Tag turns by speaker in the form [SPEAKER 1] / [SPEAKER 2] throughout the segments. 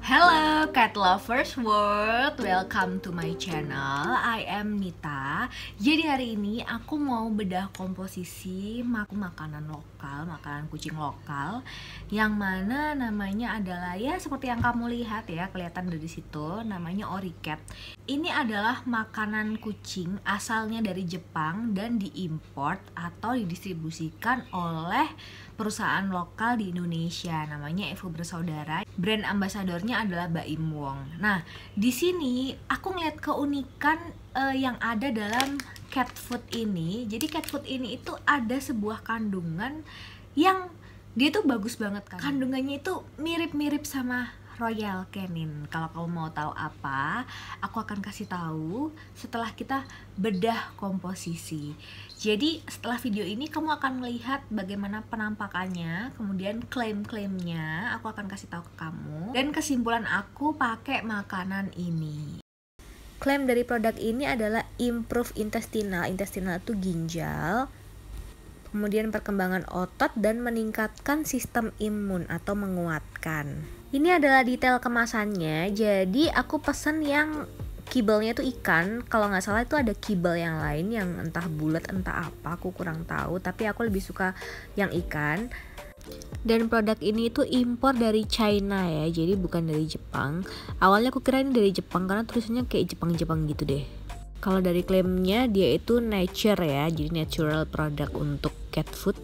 [SPEAKER 1] Hello cat lovers world, welcome to my channel. I am Nita. Jadi hari ini aku mau bedah komposisi makanan lokal, makanan kucing lokal, yang mana namanya adalah ya seperti yang kamu lihat ya, kelihatan dari situ, namanya Oricat. Ini adalah makanan kucing asalnya dari Jepang dan diimport atau didistribusikan oleh perusahaan lokal di Indonesia, namanya Evo Bersaudara. Brand ambasadornya adalah Baim Wong. Nah, di sini aku ngeliat keunikan yang ada dalam cat food ini. Jadi cat food ini itu ada sebuah kandungan yang dia tuh bagus banget kan. Kandungannya itu mirip-mirip sama Royal Canin. Kalau kamu mau tahu apa, aku akan kasih tahu setelah kita bedah komposisi. Jadi setelah video ini kamu akan melihat bagaimana penampakannya, kemudian klaim-klaimnya aku akan kasih tahu ke kamu, dan kesimpulan aku pakai makanan ini. Klaim dari produk ini adalah improve intestinal. Intestinal itu ginjal, kemudian perkembangan otot dan meningkatkan sistem imun atau menguatkan. Ini adalah detail kemasannya. Jadi aku pesen yang kibelnya itu ikan. Kalau nggak salah itu ada kibel yang lain yang entah bulat entah apa, aku kurang tahu. Tapi aku lebih suka yang ikan. Dan produk ini itu impor dari China ya, jadi bukan dari Jepang. Awalnya aku kira ini dari Jepang karena tulisannya kayak Jepang-Jepang gitu deh. Kalau dari klaimnya dia itu nature ya, jadi natural product untuk cat food.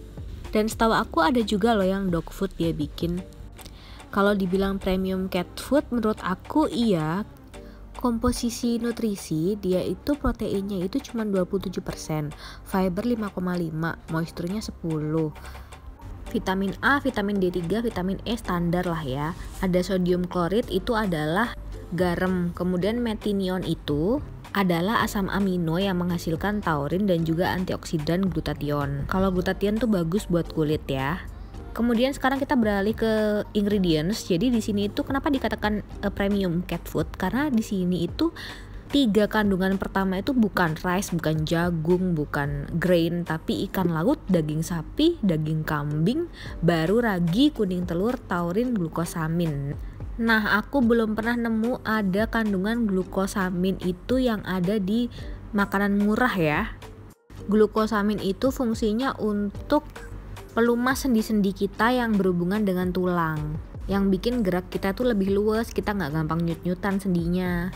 [SPEAKER 1] Dan setahu aku ada juga loh yang dog food dia bikin. Kalau dibilang premium cat food, menurut aku iya. Komposisi nutrisi dia itu proteinnya itu cuma 27%, fiber 5,5, moisturnya 10. Vitamin A, vitamin D3, vitamin E standar lah ya. Ada sodium klorid, itu adalah garam. Kemudian metinion itu adalah asam amino yang menghasilkan taurin dan juga antioksidan glutathione. Kalau glutathione tuh bagus buat kulit ya. Kemudian sekarang kita beralih ke ingredients. Jadi di sini itu kenapa dikatakan premium cat food? Karena di sini itu 3 kandungan pertama itu bukan rice, bukan jagung, bukan grain, tapi ikan laut, daging sapi, daging kambing, baru ragi, kuning telur, taurin, glukosamin. Nah, aku belum pernah nemu ada kandungan glukosamin itu yang ada di makanan murah ya. Glukosamin itu fungsinya untuk pelumas sendi-sendi kita yang berhubungan dengan tulang, yang bikin gerak kita tuh lebih luas, kita nggak gampang nyut-nyutan sendinya.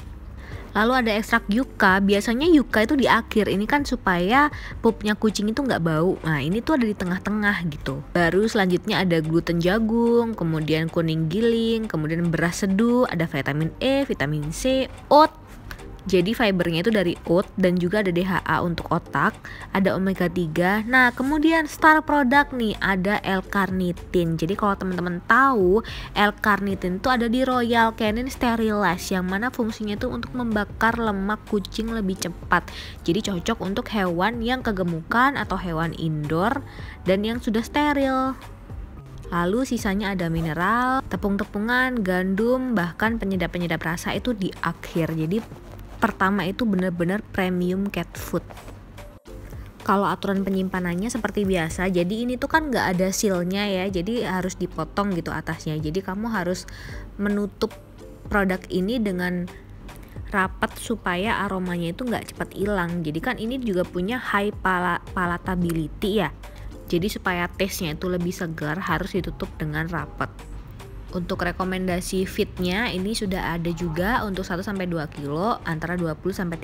[SPEAKER 1] Lalu ada ekstrak yucca, biasanya yucca itu di akhir, ini kan supaya pupnya kucing itu nggak bau. Nah ini tuh ada di tengah-tengah gitu. Baru selanjutnya ada gluten jagung, kemudian kuning giling, kemudian beras seduh, ada vitamin E, vitamin C, oat. Jadi fibernya itu dari oat dan juga ada DHA untuk otak, ada omega 3. Nah, kemudian star produk nih ada L-carnitin. Jadi kalau teman-teman tahu, L-carnitin itu ada di Royal Canin Sterilised yang mana fungsinya itu untuk membakar lemak kucing lebih cepat. Jadi cocok untuk hewan yang kegemukan atau hewan indoor dan yang sudah steril. Lalu sisanya ada mineral, tepung-tepungan, gandum, bahkan penyedap-penyedap rasa itu di akhir. Jadi pertama itu benar-benar premium cat food. Kalau aturan penyimpanannya seperti biasa, jadi ini tuh kan nggak ada sealnya ya, jadi harus dipotong gitu atasnya. Jadi kamu harus menutup produk ini dengan rapat supaya aromanya itu nggak cepat hilang. Jadi kan ini juga punya high palatability ya. Jadi supaya taste-nya itu lebih segar harus ditutup dengan rapat. Untuk rekomendasi fitnya ini sudah ada juga untuk 1-2 kilo antara 20-30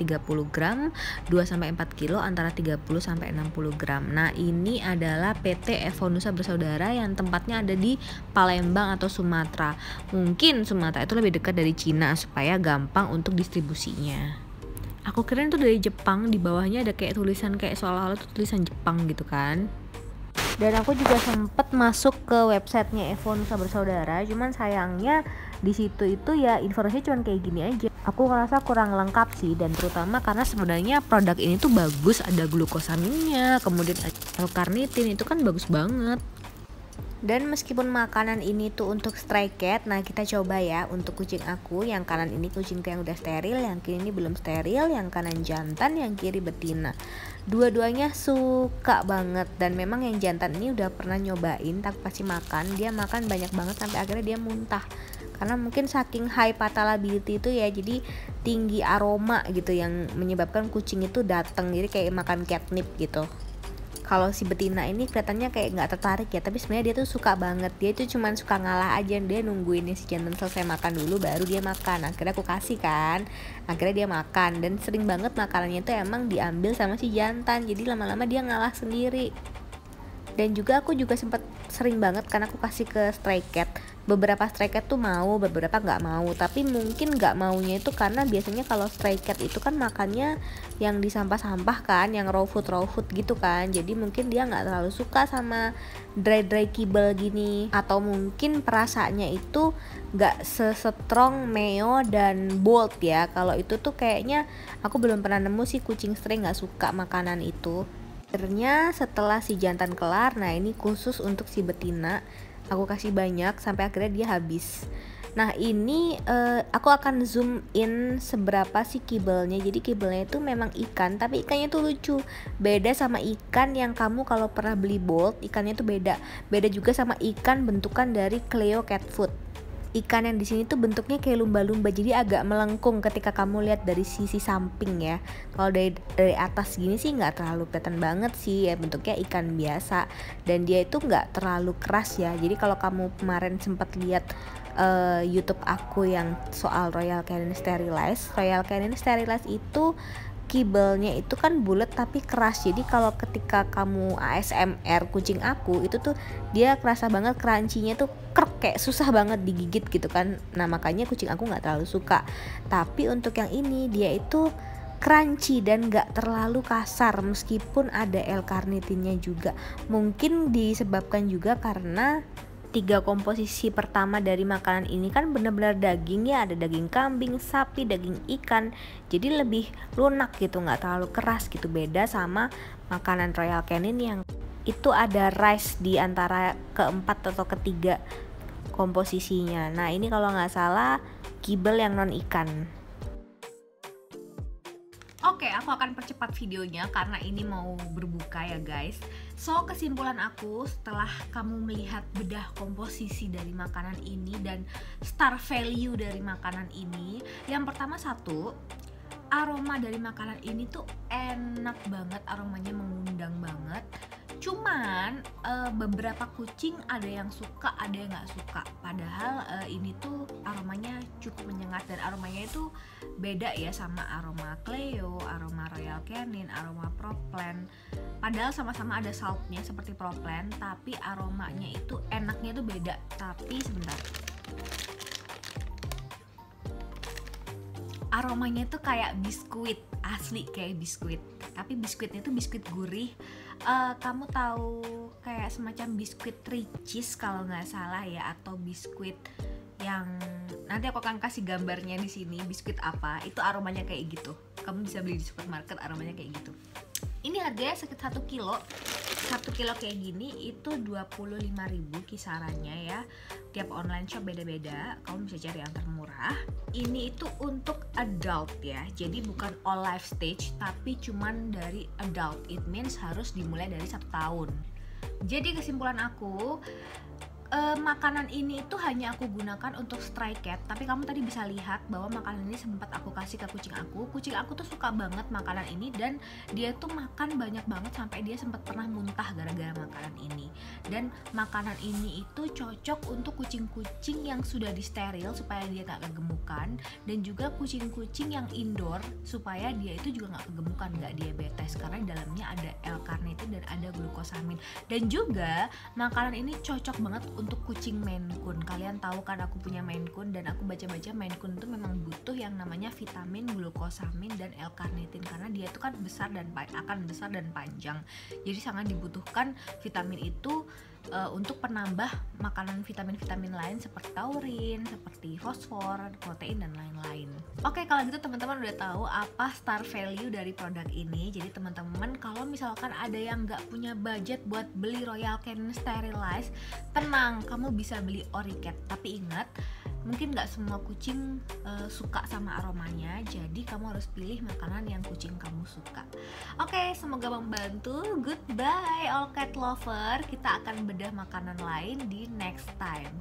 [SPEAKER 1] gram, 2-4 kilo antara 30-60 gram. Nah ini adalah PT Evo Nusa Bersaudara yang tempatnya ada di Palembang atau Sumatera. Mungkin Sumatera itu lebih dekat dari Cina supaya gampang untuk distribusinya. Aku kira itu dari Jepang, di bawahnya ada kayak tulisan kayak seolah-olah itu tulisan Jepang gitu kan. Dan aku juga sempet masuk ke websitenya Evo Nusa Bersaudara, cuman sayangnya di situ itu ya informasinya cuma kayak gini aja. Aku ngerasa kurang lengkap sih, dan terutama karena sebenarnya produk ini tuh bagus, ada glukosaminnya, kemudian L-carnitin itu kan bagus banget. Dan meskipun makanan ini tuh untuk stray cat, nah kita coba ya untuk kucing aku. Yang kanan ini kucingku yang udah steril, yang kiri ini belum steril, yang kanan jantan, yang kiri betina. Dua-duanya suka banget, dan memang yang jantan ini udah pernah nyobain, tak kasih makan, dia makan banyak banget sampai akhirnya dia muntah. Karena mungkin saking high palatability itu ya, jadi tinggi aroma gitu yang menyebabkan kucing itu datang, jadi kayak makan catnip gitu. Kalau si betina ini kelihatannya kayak nggak tertarik ya, tapi sebenarnya dia tuh suka banget. Dia tuh cuman suka ngalah aja, dia nungguin si jantan selesai makan dulu baru dia makan. Akhirnya aku kasih kan, akhirnya dia makan, dan sering banget makanannya tuh emang diambil sama si jantan, jadi lama-lama dia ngalah sendiri. Dan juga aku juga sempat sering banget karena aku kasih ke stray cat. Beberapa stray cat tuh mau, beberapa nggak mau. Tapi mungkin nggak maunya itu karena biasanya kalau stray cat itu kan makannya yang di sampah-sampah kan, yang raw food gitu kan. Jadi mungkin dia nggak terlalu suka sama dry kibble gini. Atau mungkin perasaannya itu nggak sestrong Meo dan Bolt ya. Kalau itu tuh kayaknya aku belum pernah nemu sih kucing stray nggak suka makanan itu. Akhirnya setelah si jantan kelar, nah ini khusus untuk si betina, aku kasih banyak sampai akhirnya dia habis. Nah ini aku akan zoom in seberapa sih kibelnya. Jadi kibelnya itu memang ikan, tapi ikannya tuh lucu. Beda sama ikan yang kamu kalau pernah beli Bolt, ikannya tuh beda. Beda juga sama ikan bentukan dari Cleo Cat Food. Ikan yang di sini tuh bentuknya kayak lumba-lumba, jadi agak melengkung ketika kamu lihat dari sisi samping ya. Kalau dari atas gini sih nggak terlalu kelihatan banget sih ya, bentuknya ikan biasa, dan dia itu nggak terlalu keras ya. Jadi kalau kamu kemarin sempat lihat YouTube aku yang soal Royal Canin Sterilized itu kibelnya itu kan bulat tapi keras. Jadi kalau ketika kamu ASMR kucing aku itu tuh dia kerasa banget crunchy-nya tuh krek, kayak susah banget digigit gitu kan. Nah makanya kucing aku nggak terlalu suka. Tapi untuk yang ini dia itu crunchy dan nggak terlalu kasar meskipun ada L-carnitinnya juga. Mungkin disebabkan juga karena 3 komposisi pertama dari makanan ini kan benar-benar daging ya, ada daging kambing, sapi, daging ikan, jadi lebih lunak gitu, nggak terlalu keras gitu. Beda sama makanan Royal Canin yang itu ada rice di antara keempat atau ketiga komposisinya. Nah ini kalau nggak salah kibel yang non ikan. Oke, aku akan percepat videonya karena ini mau berbuka ya guys. So, kesimpulan aku setelah kamu melihat bedah komposisi dari makanan ini dan star value dari makanan ini, yang pertama satu, aroma dari makanan ini tuh enak banget, aromanya mengundang banget. Cuman beberapa kucing ada yang suka, ada yang nggak suka. Padahal ini tuh aromanya cukup menyengat dan aromanya itu beda ya sama aroma Cleo, aroma Royal Canin, aroma Pro-Plan. Padahal sama-sama ada saltnya seperti Pro-Plan, tapi aromanya itu enaknya tuh beda. Tapi sebentar, aromanya tuh kayak biskuit, asli kayak biskuit. Tapi biskuitnya tuh biskuit gurih. Kamu tahu kayak semacam biskuit Richeese kalau nggak salah ya, atau biskuit yang nanti aku akan kasih gambarnya di sini, biskuit apa itu aromanya kayak gitu. Kamu bisa beli di supermarket, aromanya kayak gitu. Ini harganya sekitar 1 kilo. 1 kilo kayak gini itu 25.000 kisarannya ya. Tiap online shop beda-beda, kamu bisa cari yang termurah. Ini itu untuk adult ya, jadi bukan all life stage, tapi cuman dari adult. It means harus dimulai dari 1 tahun. Jadi kesimpulan aku, makanan ini itu hanya aku gunakan untuk stray cat, tapi kamu tadi bisa lihat bahwa makanan ini sempat aku kasih ke kucing aku. Kucing aku tuh suka banget makanan ini dan dia tuh makan banyak banget sampai dia sempat pernah muntah gara-gara makanan ini. Dan makanan ini itu cocok untuk kucing-kucing yang sudah disteril supaya dia gak kegemukan, dan juga kucing-kucing yang indoor supaya dia itu juga gak kegemukan, gak diabetes, karena di dalamnya ada L-carnitin dan ada glukosamin. Dan juga makanan ini cocok banget untuk kucing Maine Coon. Kalian tahu kan aku punya Maine Coon, dan aku baca-baca Maine Coon itu memang butuh yang namanya vitamin, glukosamin, dan L-carnitin karena dia itu kan besar dan akan besar dan panjang. Jadi sangat dibutuhkan vitamin itu untuk penambah makanan vitamin-vitamin lain seperti taurin, seperti fosfor, protein, dan lain-lain. Oke, kalau gitu teman-teman udah tahu apa star value dari produk ini. Jadi teman-teman kalau misalkan ada yang nggak punya budget buat beli Royal Canin Sterilize, tenang, kamu bisa beli Oricat. Tapi ingat, mungkin nggak semua kucing suka sama aromanya, jadi kamu harus pilih makanan yang kucing kamu suka. Oke, semoga membantu. Goodbye all cat lover, kita akan bedah makanan lain di next time.